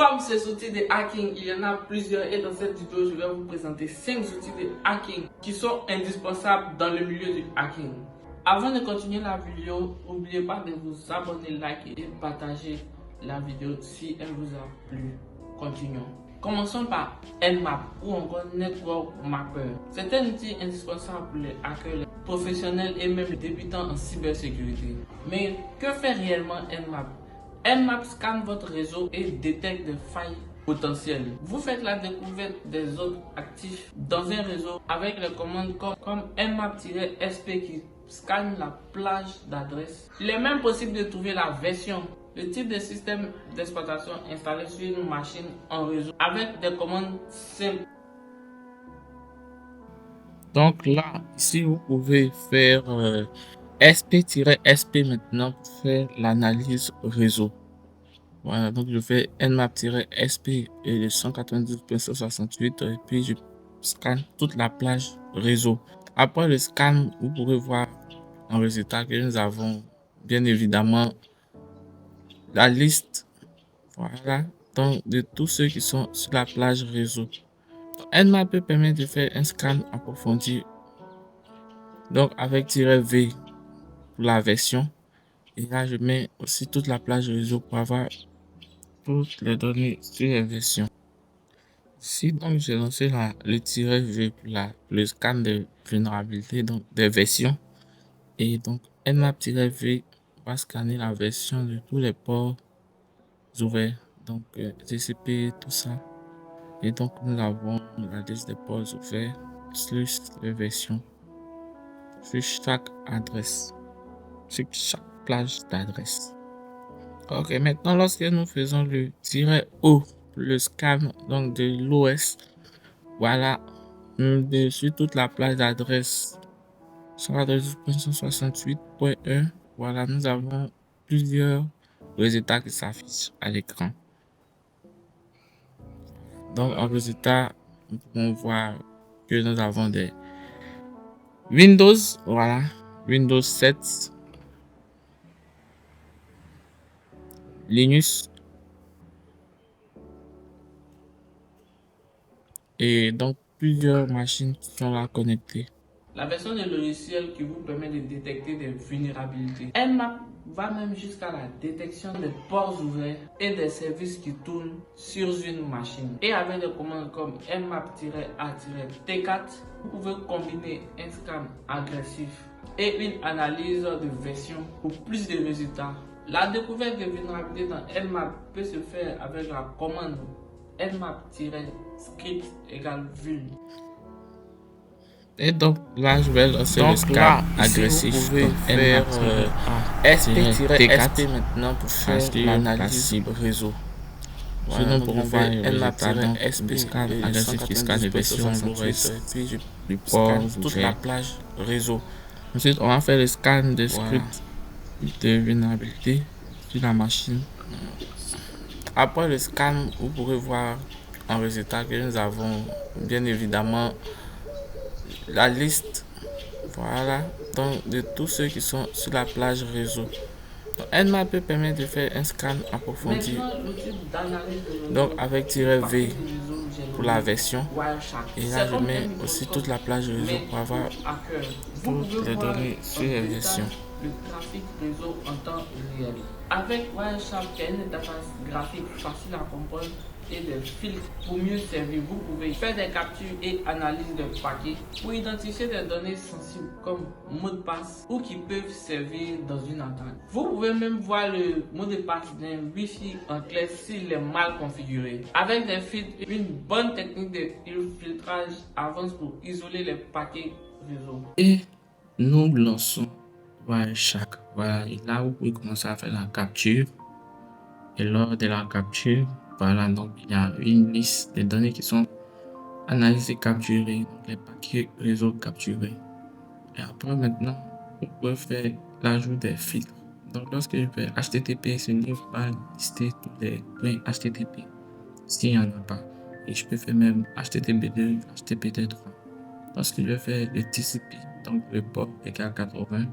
Comme ces outils de hacking, il y en a plusieurs et dans cette vidéo, je vais vous présenter 5 outils de hacking qui sont indispensables dans le milieu du hacking. Avant de continuer la vidéo, n'oubliez pas de vous abonner, liker et partager la vidéo si elle vous a plu. Continuons. Commençons par Nmap ou encore Network Mapper. C'est un outil indispensable pour les hackers, les professionnels et même les débutants en cybersécurité. Mais que fait réellement Nmap? Nmap scanne votre réseau et détecte des failles potentielles. Vous faites la découverte des zones actives dans un réseau avec les commandes comme nmap-sp qui scanne la plage d'adresses. Il est même possible de trouver la version, le type de système d'exploitation installé sur une machine en réseau avec des commandes simples. Donc là, ici, vous pouvez faire SP-SP maintenant pour faire l'analyse réseau. Voilà, donc je fais nmap-sp et le 192.168 et puis je scanne toute la plage réseau. Après le scan, vous pourrez voir en résultat que nous avons bien évidemment la liste, voilà, donc de tous ceux qui sont sur la plage réseau. Nmap permet de faire un scan approfondi, donc avec -v pour la version, et là je mets aussi toute la plage réseau pour avoir toutes les données sur les versions. Ici donc j'ai lancé le -v pour le scan de vulnérabilité, donc des versions, et donc nmap-v va scanner la version de tous les ports ouverts, donc TCP, tout ça. Et donc nous avons la liste des ports ouverts plus les versions sur chaque adresse, sur chaque plage d'adresse. Ok, maintenant lorsque nous faisons le -o, le scan donc de l'OS, voilà, sur toute la plage d'adresse 192.168.1, voilà, nous avons plusieurs résultats qui s'affichent à l'écran. Donc en résultat, nous pouvons voir que nous avons des Windows, voilà, Windows 7, Linux, et donc plusieurs machines qui sont là connectées. La version du logiciel qui vous permet de détecter des vulnérabilités. Nmap va même jusqu'à la détection des ports ouverts et des services qui tournent sur une machine. Et avec des commandes comme nmap-a-t4, vous pouvez combiner un scan agressif et une analyse de version pour plus de résultats. La découverte de vulnérabilités dans Nmap peut se faire avec la commande nmap-script égale vul. Et donc là, je vais lancer le scan agressif. Vous pouvez faire SP-SP maintenant pour faire l'analyse réseau. Voilà, nous pourrons voir nmap-sp scan agressif qui scanne les versions l'OS, puis je scanne toute la plage réseau. Ensuite, on va faire le scan des scripts de vulnérabilité sur la machine. Après le scan, vous pourrez voir en résultat que nous avons bien évidemment la liste, voilà, donc de tous ceux qui sont sur la plage réseau. Nmap permet de faire un scan approfondi, donc avec -v pour la version, et là je mets aussi toute la plage réseau pour avoir toutes les données sur les versions. Le trafic réseau en temps réel. Avec Wireshark, qui est une interface graphique facile à comprendre et des filtres pour mieux servir, vous pouvez faire des captures et analyses de paquets pour identifier des données sensibles comme mot de passe ou qui peuvent servir dans une attaque. Vous pouvez même voir le mot de passe d'un Wi-Fi en clair s'il est mal configuré. Avec des filtres, une bonne technique de filtrage avance pour isoler les paquets réseau. Et nous lançons Wireshark. Voilà, et là vous pouvez commencer à faire la capture. Et lors de la capture, voilà, donc il y a une liste des données qui sont analysées et capturées, donc les paquets réseau capturés. Et après maintenant, vous pouvez faire l'ajout des filtres. Donc lorsque je fais HTTP, ce livre va lister tous les liens HTTP s'il n'y en a pas. Et je peux faire même HTTP2, HTTP3. Lorsque je fais le TCP, donc le port égale 80, voilà.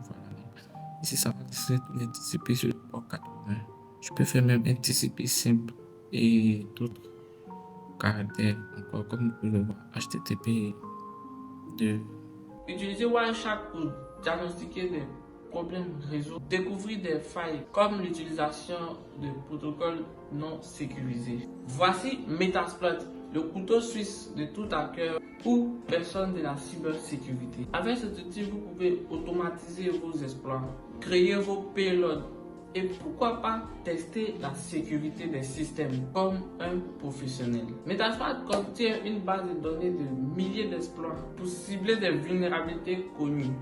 Ici, ça va lister tous les TCP sur le port 80. Je peux faire même un TCP simple et d'autres caractères encore comme vous pouvez le voir HTTP 2. Utilisez Wireshark pour diagnostiquer des problèmes réseau, découvrir des failles comme l'utilisation de protocoles non sécurisés. Voici Metasploit, le couteau suisse de tout hacker ou personne de la cybersécurité. Avec cet outil, vous pouvez automatiser vos exploits, créer vos payloads et pourquoi pas tester la sécurité des systèmes comme un professionnel. Metasploit contient une base de données de milliers d'exploits pour cibler des vulnérabilités connues.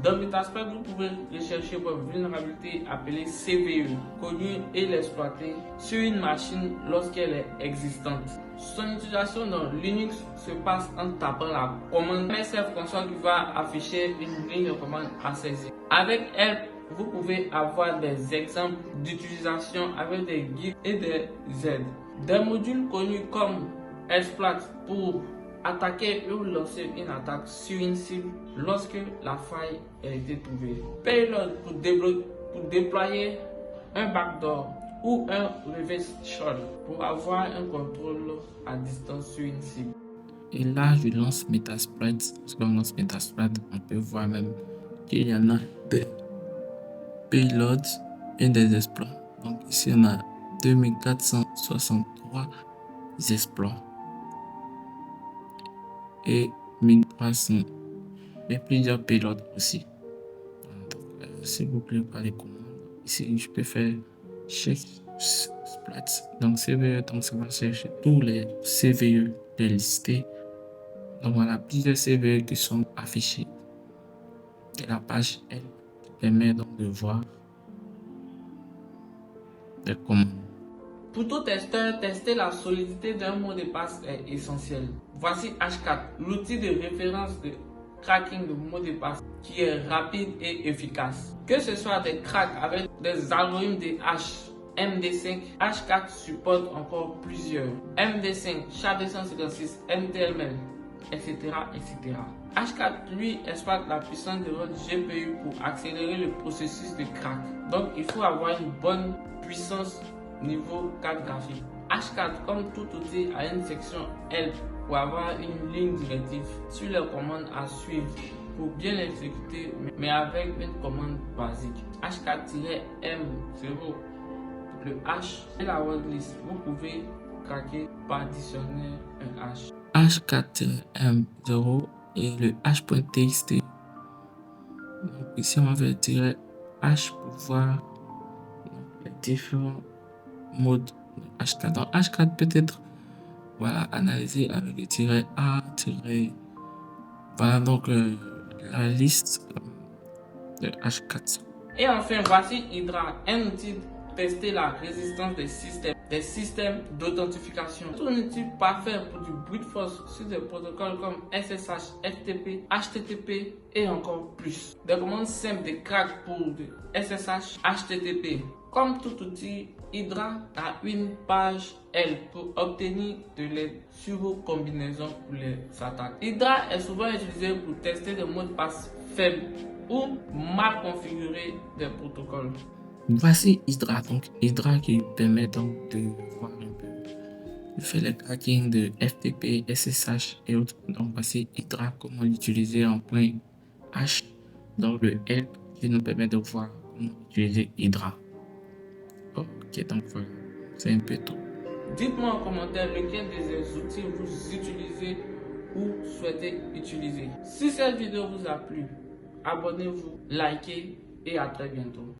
Dans Metasploit, vous pouvez rechercher votre vulnérabilité appelée CVE, connue et l'exploiter sur une machine lorsqu'elle est existante. Son utilisation dans Linux se passe en tapant la commande SF console qui va afficher une ligne de commande à saisir. Avec elle, vous pouvez avoir des exemples d'utilisation avec des guides et des aides. Des modules connus comme Exploit pour attaquer ou lancer une attaque sur une cible lorsque la faille a été trouvée. Payload pour déployer un backdoor ou un reverse shell pour avoir un contrôle à distance sur une cible. Et là, je lance Metasploit. Lorsqu'on lance Metasploit, on peut voir même qu'il y en a des payloads et des exploits. Donc ici, on a 2463 exploits et 1300 et plusieurs payloads aussi. S'il vous plaît, par les commandes, ici je peux faire check exploit. Donc CVE, donc ça va chercher tous les CVE les listés. Donc voilà plusieurs CVE qui sont affichés et la page elle permet donc de voir les commandes. Pour tout testeur, tester la solidité d'un mot de passe est essentiel. Voici Hashcat, l'outil de référence de cracking de mots de passe qui est rapide et efficace. Que ce soit des cracks avec des algorithmes de hash MD5, Hashcat supporte encore plusieurs MD5, SHA-256, MTLM, etc. etc. Hashcat lui exploite la puissance de votre GPU pour accélérer le processus de crack. Donc il faut avoir une bonne puissance niveau carte graphique. Hashcat, comme tout outil, a une section Help pour avoir une ligne directive sur les commandes à suivre pour bien l'exécuter, mais avec une commande basique. Hashcat-M0, le hash et la wordlist. Vous pouvez craquer par additionner un hash. H4M0 et le hash.txt. Donc ici on va tirer H pour voir les différents modes de H4. Donc H4 peut être analysé avec le tiret A, voilà donc la liste de H4. Et enfin, voici Hydra, un outil pour tester la résistance des systèmes d'authentification. C'est un outil parfait pour du brute force sur des protocoles comme SSH, FTP, HTTP et encore plus. Des commandes simples de crack pour du SSH, HTTP. Comme tout outil, Hydra a une page L pour obtenir de l'aide sur vos combinaisons pour les attaques. Hydra est souvent utilisé pour tester des mots de passe faibles ou mal configurés des protocoles. Voici Hydra, donc Hydra qui permet donc de voir un peu, de faire le cracking de FTP, SSH et autres. Donc voici Hydra, comment l'utiliser en point H, donc le help qui nous permet de voir comment utiliser Hydra. Ok, donc voilà, c'est un peu tout. Dites-moi en commentaire lequel des outils vous utilisez ou souhaitez utiliser. Si cette vidéo vous a plu, abonnez-vous, likez et à très bientôt.